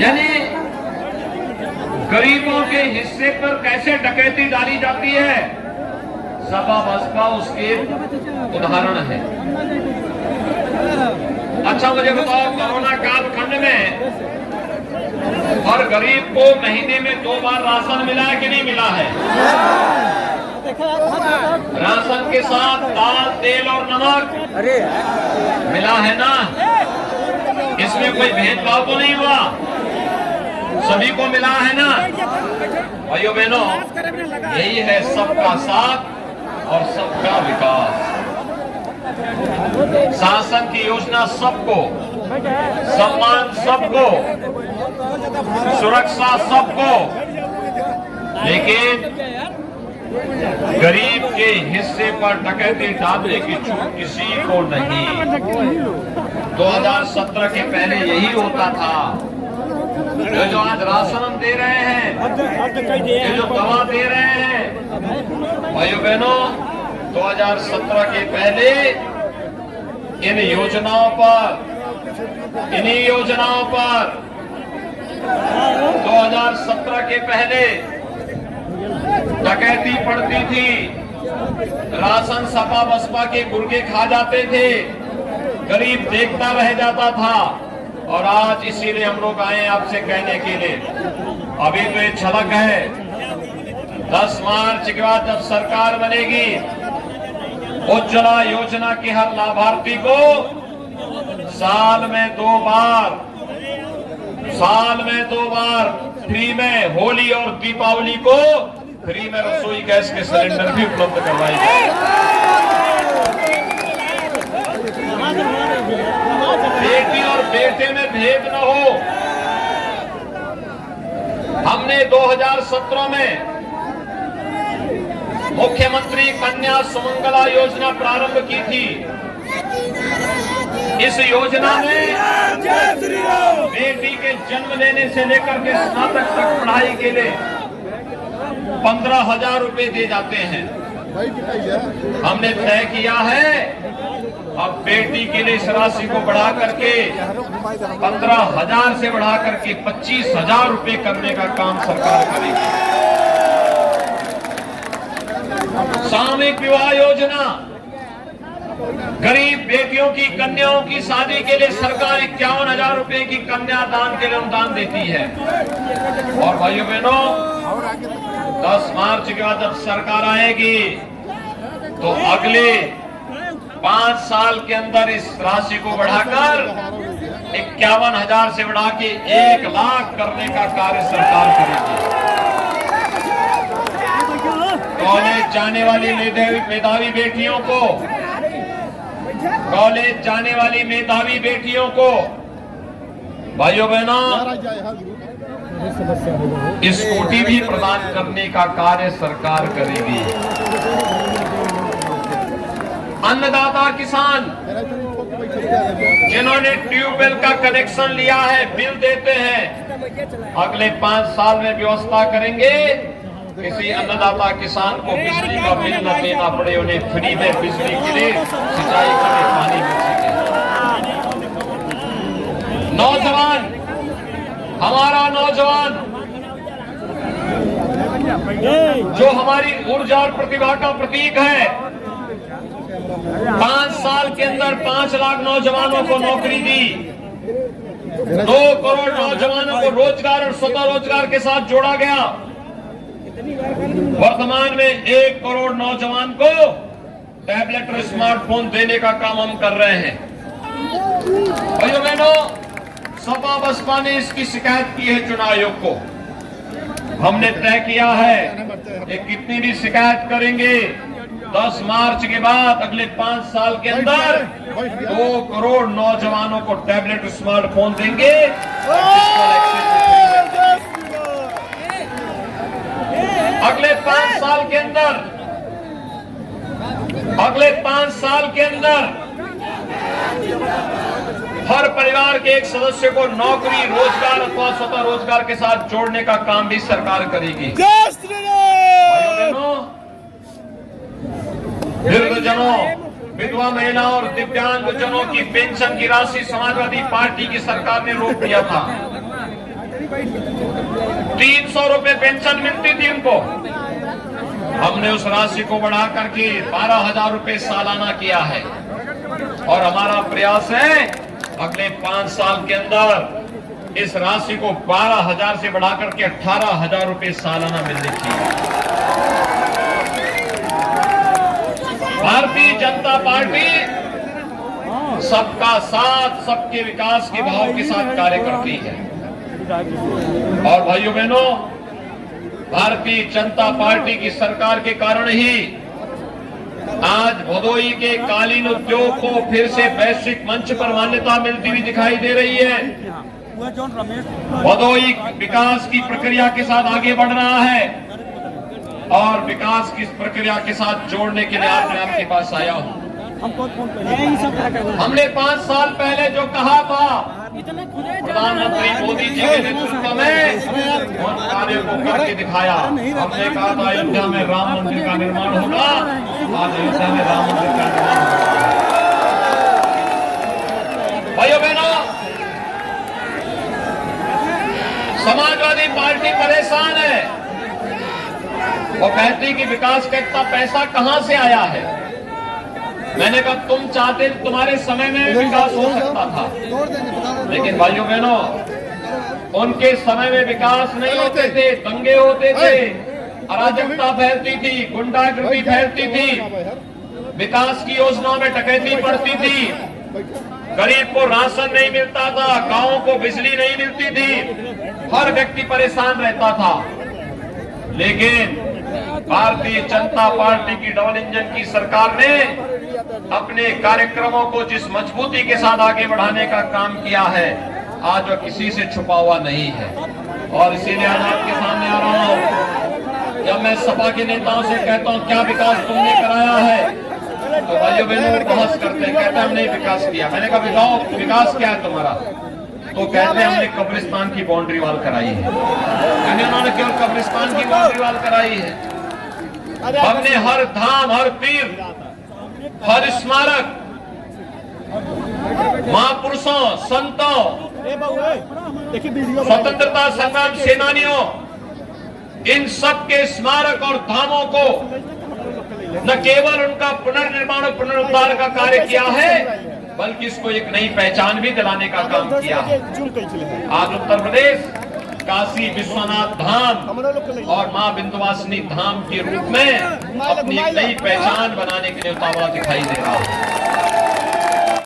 यानी गरीबों के हिस्से पर कैसे डकैती डाली जाती है, सपा बसपा उसके उदाहरण है। अच्छा मुझे बताओ, कोरोना कालखंड में हर गरीब को महीने में 2 बार राशन मिला है कि नहीं मिला है? राशन के साथ दाल, तेल और नमक मिला है ना? इसमें कोई भेदभाव तो नहीं हुआ, सभी को मिला है ना? भाइयों बहनों, यही है सबका साथ और सबका विकास। शासन की योजना सबको, सम्मान सबको, सुरक्षा सबको, लेकिन गरीब के हिस्से पर डकैती डालने की छूट किसी को नहीं। 2017 के पहले यही होता था। ये जो आज राशन हम दे रहे हैं, ये जो दवा दे रहे हैं, भाइयों बहनों, 2017 के पहले इन योजनाओं पर, इन्हीं योजनाओं पर 2017 के पहले डकैती पड़ती थी, राशन सपा बसपा के गुर्गे खा जाते थे, गरीब देखता रह जाता था। और आज इसीलिए हम लोग आए आपसे कहने के लिए, अभी तो ये झलक है, 10 मार्च के बाद जब सरकार बनेगी, उज्ज्वला योजना के हर लाभार्थी को साल में 2 बार फ्री में होली और दीपावली को फ्री में रसोई गैस के सिलेंडर भी उपलब्ध करवाए जाए। बेटी और बेटे में भेद न हो। हमने 2017 में मुख्यमंत्री कन्या सुमंगला योजना प्रारंभ की थी। इस योजना में बेटी के जन्म लेने से लेकर के स्नातक तक पढ़ाई के लिए 15,000 रुपए दिए जाते हैं। हमने तय किया है अब बेटी के लिए इस राशि को बढ़ा करके 15,000 से बढ़ा करके 25,000 रुपए करने का काम सरकार करेगी। सामूहिक विवाह योजना, गरीब बेटियों की, कन्याओं की शादी के लिए सरकार 51,000 रुपए की कन्यादान के लिए अनुदान देती है। और भाइयों बहनों, 10 मार्च के बाद जब सरकार आएगी तो अगले 5 साल के अंदर इस राशि को बढ़ाकर 51,000 से बढ़ा के 1 लाख करने का कार्य सरकार करेगी। कॉलेज जाने वाली मेधावी बेटियों को, कॉलेज जाने वाली मेधावी बेटियों को, भाइयों बहनों, स्कूटी भी प्रदान करने का कार्य सरकार करेगी। अन्नदाता किसान जिन्होंने ट्यूबवेल का कनेक्शन लिया है, बिल देते हैं, अगले 5 साल में व्यवस्था करेंगे किसी अन्नदाता किसान को बिजली का बिल न देना पड़े, उन्हें फ्री में बिजली के लिए, सिंचाई के लिए पानी मिल सके। नौजवान, हमारा नौजवान जो हमारी ऊर्जा और प्रतिभा का प्रतीक है, 5 साल के अंदर 5 लाख नौजवानों को नौकरी दी, 2 करोड़ नौजवानों को रोजगार और स्वतः रोजगार के साथ जोड़ा गया। वर्तमान में 1 करोड़ नौजवान को टैबलेट और स्मार्टफोन देने का काम हम कर रहे हैं। भाइयों बहनों, सपा बसपा ने इसकी शिकायत की है चुनाव आयोग को। हमने तय किया है कि कितनी भी शिकायत करेंगे, 10 मार्च के बाद अगले 5 साल के अंदर 2 करोड़ नौजवानों को टैबलेट स्मार्टफोन देंगे। अगले 5 साल के अंदर, अगले 5 साल के अंदर हर परिवार के एक सदस्य को नौकरी, रोजगार अथवा स्वतः रोजगार के साथ जोड़ने का काम भी सरकार करेगी। वृद्धजनों, विधवा महिलाओं और दिव्यांग जनों की पेंशन की राशि समाजवादी पार्टी की सरकार ने रोक दिया था। 300 रुपए पेंशन मिलती थी उनको। हमने उस राशि को बढ़ा करके 12,000 रुपए सालाना किया है और हमारा प्रयास है अगले 5 साल के अंदर इस राशि को 12,000 से बढ़ा करके 18,000 रुपए सालाना मिलने चाहिए। भारतीय जनता पार्टी सबका साथ, सबके विकास के भाव के साथ कार्य करती है। और भाइयों बहनों, भारतीय जनता पार्टी की सरकार के कारण ही आज भदोही के कालीन उद्योग को फिर से वैश्विक मंच पर मान्यता मिलती हुई दिखाई दे रही है। भदोही विकास की प्रक्रिया के साथ आगे बढ़ रहा है और विकास की प्रक्रिया के साथ जोड़ने के लिए आज मैं आपके पास आया हूं। हमने 5 साल पहले जो कहा था प्रधानमंत्री मोदी जी के नेतृत्व में उन कार्यों को करके दिखाया। हमने कहा था अयोध्या में राम मंदिर का निर्माण होगा, आज अयोध्या में राम मंदिर का निर्माण होगा। भाइयों बहनों, समाजवादी पार्टी परेशान है। वो कहती कि विकास का इतना पैसा कहां से आया है। मैंने कहा तुम चाहते तुम्हारे समय में विकास हो सकता था, लेकिन भाइयों बहनों, उनके समय में विकास नहीं होते थे, दंगे होते थे, अराजकता फैलती थी, गुंडागर्दी फैलती थी, विकास की योजनाओं में डकैती पड़ती थी, गरीब को राशन नहीं मिलता था, गांवों को बिजली नहीं मिलती थी, हर व्यक्ति परेशान रहता था। लेकिन भारतीय जनता पार्टी की डबल इंजन की सरकार ने अपने कार्यक्रमों को जिस मजबूती के साथ आगे बढ़ाने का काम किया है, आज वह किसी से छुपा हुआ नहीं है। और इसीलिए आज आपके सामने आ रहा हूं। जब मैं सपा के नेताओं से कहता हूं क्या विकास तुमने कराया है, तो भाइयों बहनों बहस करते हैं, कहते हैं हमने विकास किया। मैंने कहा बताओ विकास क्या है तुम्हारा, तो कहते हैं हमने कब्रिस्तान की बाउंड्री वॉल कराई है। यानी उन्होंने केवल कब्रिस्तान की बाउंड्री वॉल कराई है। हमने हर धाम, हर तीर्थ, हर स्मारक, महापुरुषों, संतों, स्वतंत्रता संग्राम सेनानियों, इन सब के स्मारक और धामों को न केवल उनका पुनर्निर्माण और पुनरुद्धार का कार्य किया है, बल्कि इसको एक नई पहचान भी दिलाने का काम किया है। आज उत्तर प्रदेश काशी विश्वनाथ धाम और मां विंध्यवासिनी धाम के रूप में अपनी एक नई पहचान बनाने के लिए उतावला दिखाई दे रहा है।